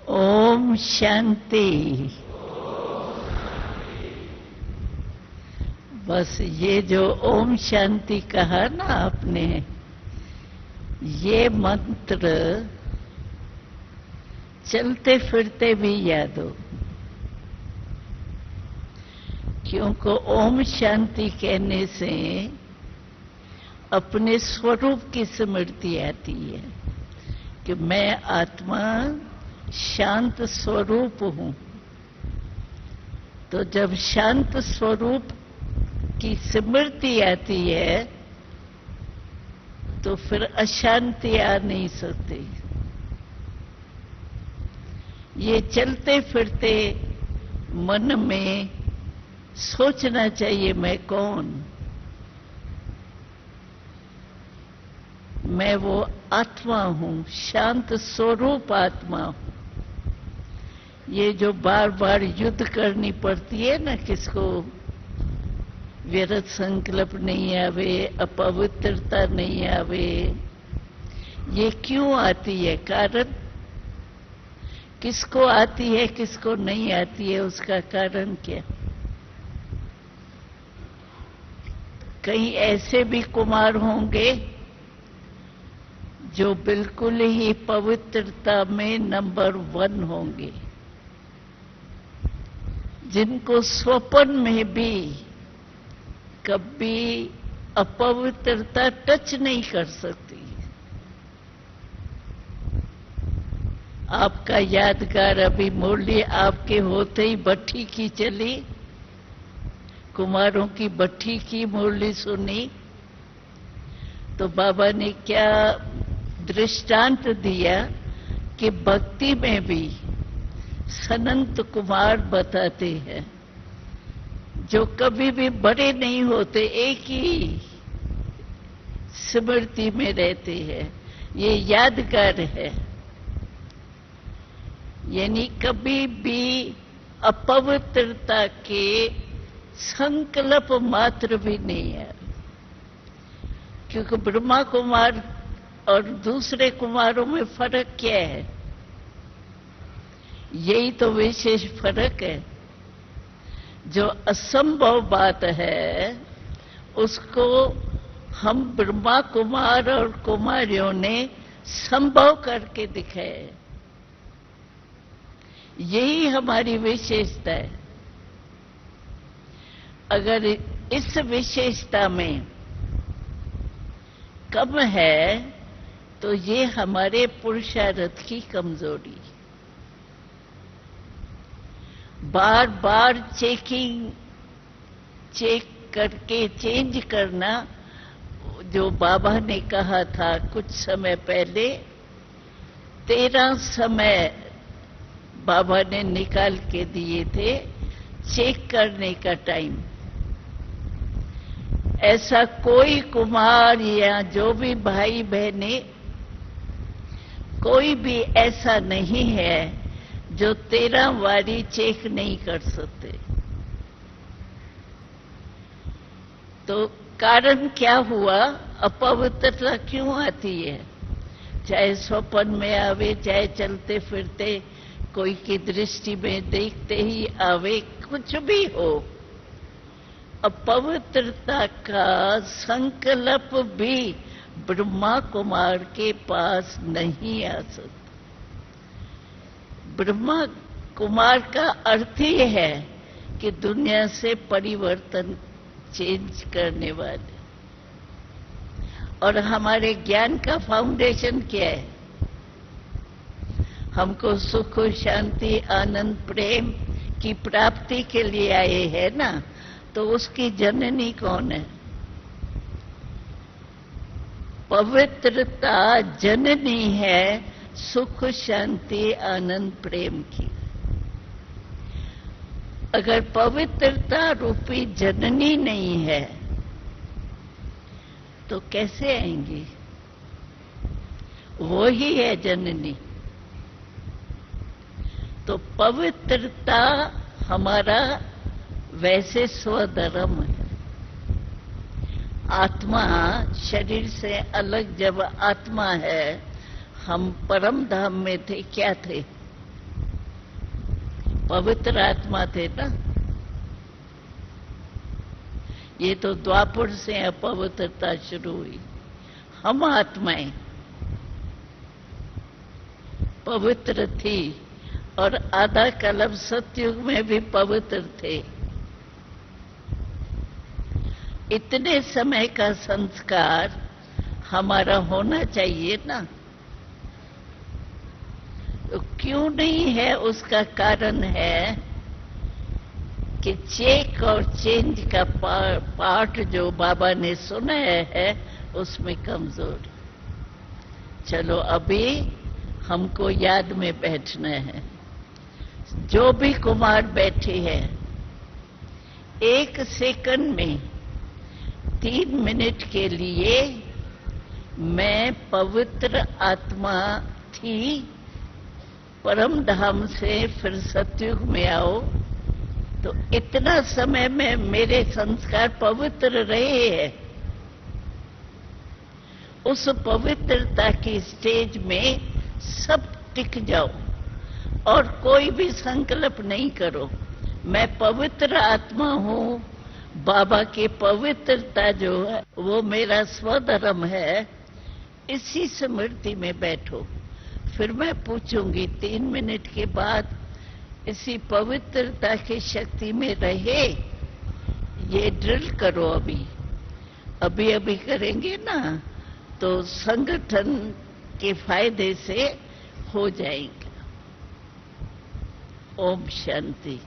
ओम शांति। बस ये जो ओम शांति कहा ना आपने, ये मंत्र चलते फिरते भी याद हो, क्योंकि ओम शांति कहने से अपने स्वरूप की स्मृति आती है कि मैं आत्मा शांत स्वरूप हूं। तो जब शांत स्वरूप की स्मृति आती है तो फिर अशांति आ नहीं सकती। ये चलते फिरते मन में सोचना चाहिए, मैं कौन? मैं वो आत्मा हूं, शांत स्वरूप आत्मा हूं। ये जो बार बार युद्ध करनी पड़ती है ना, किसको व्यर्थ संकल्प नहीं आवे, अपवित्रता नहीं आवे, ये क्यों आती है? कारण किसको आती है, किसको नहीं आती है, उसका कारण क्या? कई ऐसे भी कुमार होंगे जो बिल्कुल ही पवित्रता में नंबर 1 होंगे, जिनको स्वप्न में भी कभी अपवित्रता टच नहीं कर सकती। आपका यादगार अभी मुरली आपके होते ही भट्ठी की चली, कुमारों की भट्ठी की मुरली सुनी तो बाबा ने क्या दृष्टांत दिया कि भक्ति में भी सनंत कुमार बताते हैं जो कभी भी बड़े नहीं होते, एक ही स्मृति में रहते हैं। ये यादगार है, यानी कभी भी अपवित्रता के संकल्प मात्र भी नहीं है। क्योंकि ब्रह्मा कुमार और दूसरे कुमारों में फर्क क्या है? यही तो विशेष फर्क है। जो असंभव बात है उसको हम ब्रह्मा कुमार और कुमारियों ने संभव करके दिखाया। यही हमारी विशेषता है। अगर इस विशेषता में कम है तो ये हमारे पुरुषार्थ की कमजोरी। बार बार चेक करके चेंज करना, जो बाबा ने कहा था कुछ समय पहले, 13 समय बाबा ने निकाल के दिए थे चेक करने का टाइम। ऐसा कोई कुमार या जो भी भाई बहने, कोई भी ऐसा नहीं है जो 13 बारी चेक नहीं कर सकते। तो कारण क्या हुआ? अपवित्रता क्यों आती है? चाहे स्वप्न में आवे, चाहे चलते फिरते कोई की दृष्टि में देखते ही आवे, कुछ भी हो, अपवित्रता का संकल्प भी ब्रह्मा कुमार के पास नहीं आ सकता। ब्रह्मा कुमार का अर्थ ही है कि दुनिया से परिवर्तन, चेंज करने वाले। और हमारे ज्ञान का फाउंडेशन क्या है? हमको सुख, शांति, आनंद, प्रेम की प्राप्ति के लिए आए हैं ना, तो उसकी जननी कौन है? पवित्रता जननी है सुख, शांति, आनंद, प्रेम की। अगर पवित्रता रूपी जननी नहीं है तो कैसे आएंगी? वो ही है जननी। तो पवित्रता हमारा वैसे स्वधर्म है। आत्मा शरीर से अलग जब आत्मा है, हम परम धाम में थे, क्या थे? पवित्र आत्मा थे ना। ये तो द्वापर से अपवित्रता शुरू हुई। हम आत्माएं पवित्र थी और आधा कल्प सतयुग में भी पवित्र थे। इतने समय का संस्कार हमारा होना चाहिए ना। तो क्यों नहीं है, उसका कारण है कि चेक और चेंज का पाठ जो बाबा ने सुनाया है उसमें कमजोर। चलो अभी हमको याद में बैठना है। जो भी कुमार बैठे हैं, 1 सेकंड में 3 मिनट के लिए मैं पवित्र आत्मा थी, परम धाम से फिर सतयुग में आओ, तो इतना समय में मेरे संस्कार पवित्र रहे हैं। उस पवित्रता की स्टेज में सब टिक जाओ और कोई भी संकल्प नहीं करो। मैं पवित्र आत्मा हूँ, बाबा की पवित्रता जो है वो मेरा स्वधर्म है। इसी स्मृति में बैठो। फिर मैं पूछूंगी 3 मिनट के बाद, इसी पवित्रता की शक्ति में रहे। ये ड्रिल करो अभी अभी करेंगे ना तो संगठन के फायदे से हो जाएंगे। ओम शांति।